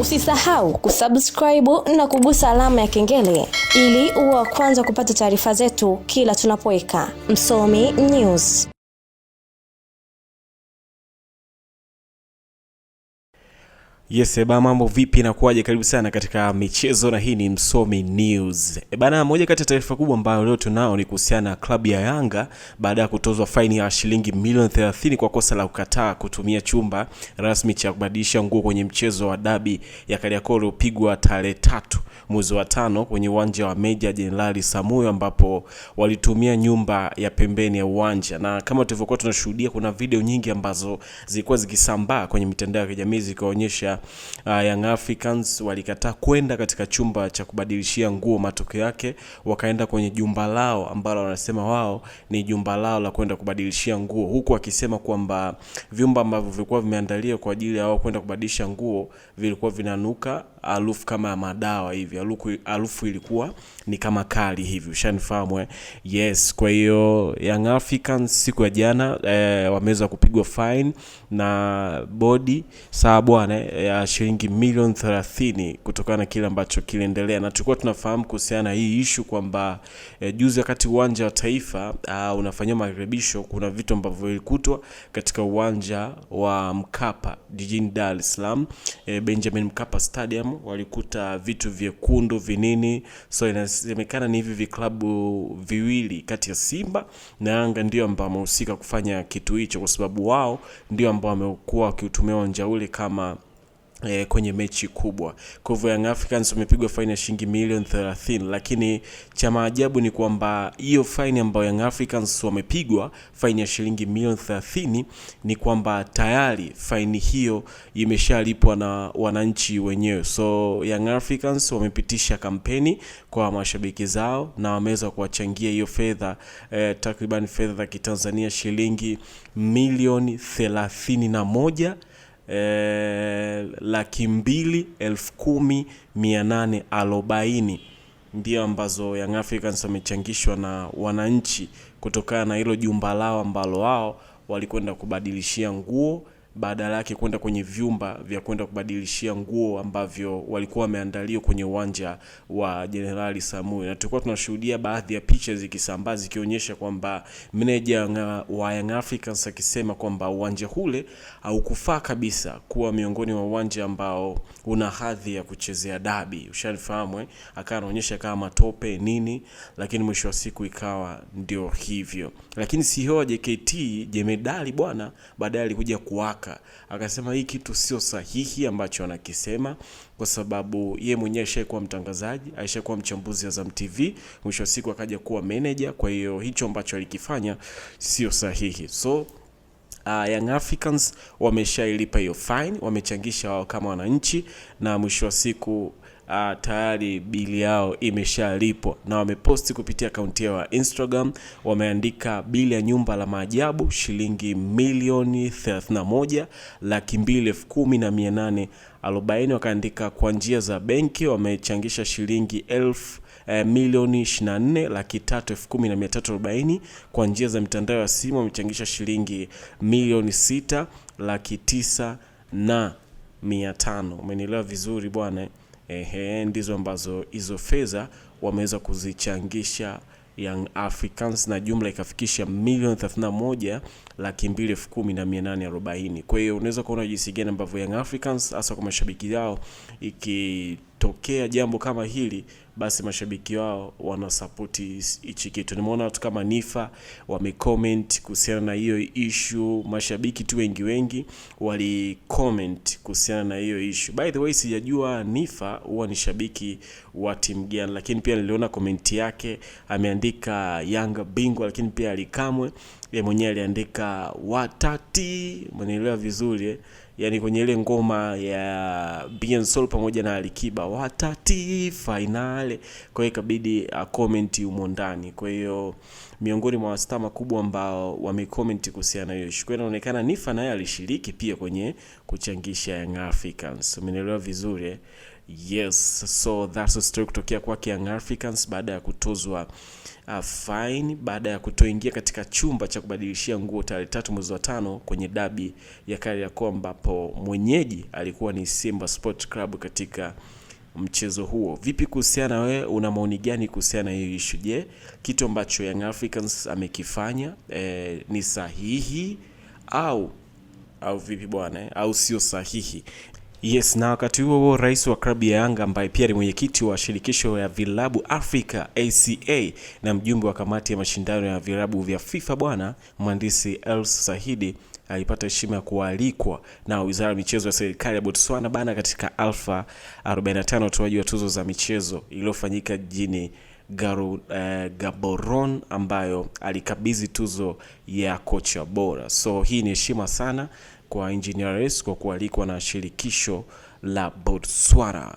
Usisahau kusubscribe na kugusa alama ya kengele ili uwe wa kwanza kupata taarifa zetu kila tunapoweka Msomi News. Yes, mambo vipi na kuaje? Karibu sana katika michezo na hii ni Msomi News. Bana, moja kati ya taarifa kubwa ambayo leo tunao ni kuhusiana na klabu ya Yanga baada ya kutozwa faini ya shilingi milioni 30 kwa kosa la kukataa kutumia chumba rasmi cha kubadilisha nguo kwenye mchezo wa dabi ya Kariakoo uliopigwa tarehe 3 mwezi wa 5 kwenye uwanja wa Meja Jenerali Samuyo, ambapo walitumia nyumba ya pembeni ya uwanja. Na kama tulivyokuwa tunashuhudia, kuna video nyingi ambazo zilikuwa zikisambaa kwenye mitandao ya kijamii zikionyesha Young Africans walikataa kwenda katika chumba cha kubadilishia nguo. Matokeo yake wakaenda kwenye jumba lao ambalo wanasema wao ni jumba lao la kwenda kubadilishia nguo, huku wakisema kwamba vyumba ambavyo vilikuwa vimeandaliwa kwa ajili ya wao kwenda kubadilisha nguo vilikuwa vinanuka harufu kama ya madawa hivi. Harufu ilikuwa ni kama kali hivi, ushanifahamu Yes, kwa hiyo Young Africans siku ya jana wameweza kupigwa fine na body sawa bwana ya shilingi milioni 30 kutokana na kile ambacho kiliendelea. Na tulikuwa tunafahamu kuhusiana na hii issue kwamba juzi wakati uwanja wa Taifa unafanywa marekebisho, kuna vitu ambavyo vilikutwa katika uwanja wa Mkapa jijini Dar es Salaam, Benjamin Mkapa Stadium. Walikuta vitu vyekundu vinini, so inasemekana ni hivi viklabu viwili kati ya Simba na Yanga ndio ambao wamehusika kufanya kitu hicho, kwa sababu wao ndio ambao wamekuwa wakiutumia uwanja ule kama kwenye mechi kubwa. Kwa hivyo Young Africans wamepigwa faini ya shilingi milioni 30, lakini cha maajabu ni kwamba hiyo faini ambayo Young Africans wamepigwa, faini ya shilingi milioni 30, ni kwamba tayari faini hiyo imeshalipwa na wananchi wenyewe. So Young Africans wamepitisha kampeni kwa mashabiki zao na wameweza kuwachangia hiyo fedha, takriban fedha za Kitanzania shilingi milioni 31 2,10,840 ndio ambazo Young Africans wamechangishwa na wananchi kutokana na hilo jumba lao ambalo wao walikwenda kubadilishia nguo, badala yake kwenda kwenye vyumba vya kwenda kubadilishia nguo ambavyo walikuwa wameandaliwa kwenye uwanja wa Jenerali Samuyo. Na tulikuwa tunashuhudia baadhi ya picha zikisambaa zikionyesha kwamba meneja wa Young Africans akisema kwamba uwanja ule haukufaa kabisa kuwa miongoni mwa uwanja ambao una hadhi ya kuchezea dabi, ushanifahamu akawa anaonyesha kama matope nini, lakini mwisho wa siku ikawa ndio hivyo. Lakini CEO wa JKT Jemedali bwana baadaye alikuja kuwaka, akasema hii kitu sio sahihi ambacho anakisema, kwa sababu yeye mwenyewe alishakuwa mtangazaji, alishakuwa mchambuzi Azam TV, mwisho wa siku akaja kuwa manager. Kwa hiyo hicho ambacho alikifanya sio sahihi. So Young Africans wameshailipa hiyo fine, wamechangisha wao kama wananchi, na mwisho wa siku tayari bili yao imeshalipwa, na wameposti kupitia akaunti yao ya Instagram. Wameandika bili ya nyumba la maajabu shilingi milioni 31,210,840. Wakaandika kwa njia za benki wamechangisha shilingi milioni 24,310,340. Kwa njia za mitandao ya simu wamechangisha shilingi milioni 6,900,500. Umenielewa vizuri bwana? Ndizo ambazo hizo fedha wameweza kuzichangisha Young Africans, na jumla ikafikisha milioni 31,210,840. Kwa hiyo unaweza kuona jinsi gani ambavyo Young Africans hasa kwa mashabiki yao, ikitokea jambo kama hili basi mashabiki wao wanasupport hichi kitu. Nimeona watu kama Nifa wamecomment kuhusiana na hiyo issue, mashabiki tu wengi walicomment kuhusiana na hiyo issue. By the way, sijajua Nifa huwa ni shabiki wa timu gani, lakini pia niliona comment yake ameandika Yanga bingwa, lakini pia Alikamwe yeye mwenyewe aliandika watati. Mnaelewa vizuri yani kwenye ile ngoma ya Bien Soul pamoja na Alikiba, watati finale. Kwa hiyo ikabidi comment humo ndani. Kwa hiyo miongoni mwa wastaa makubwa ambao wamecomment kuhusiana na hiyo issue, kwa inaonekana Nifa naye alishiriki pia kwenye kuchangisha Young Africans. Umeelewa vizuri Yes, so that's a story kutokea kwake Young Africans baada ya kutozwa fine baada ya kutoingia katika chumba cha kubadilishia nguo tarehe 3 mwezi wa 5 kwenye dabi ya Kariakoo, ambapo mwenyeji alikuwa ni Simba Sport Club katika mchezo huo. Vipi kuhusiana, wewe una maoni gani kuhusiana na hiyo issue? Je, kitu ambacho Young Africans amekifanya ni sahihi au vipi bwana, au sio sahihi? Yes, na wakati huo rais wa klabu ya Yanga ambaye pia ni mwenyekiti wa shirikisho ya vilabu Afrika ACA na mjumbe wa kamati ya mashindano ya vilabu vya FIFA bwana mhandisi Els Sahidi alipata heshima ya kualikwa na Wizara ya Michezo ya serikali ya Botswana bana katika Alpha 45 utoaji wa tuzo za michezo iliyofanyika jijini Gaborone, ambayo alikabidhi tuzo ya kocha bora. So hii ni heshima sana kwa Engineer Hersi kwa kualikwa na shirikisho la Botswana.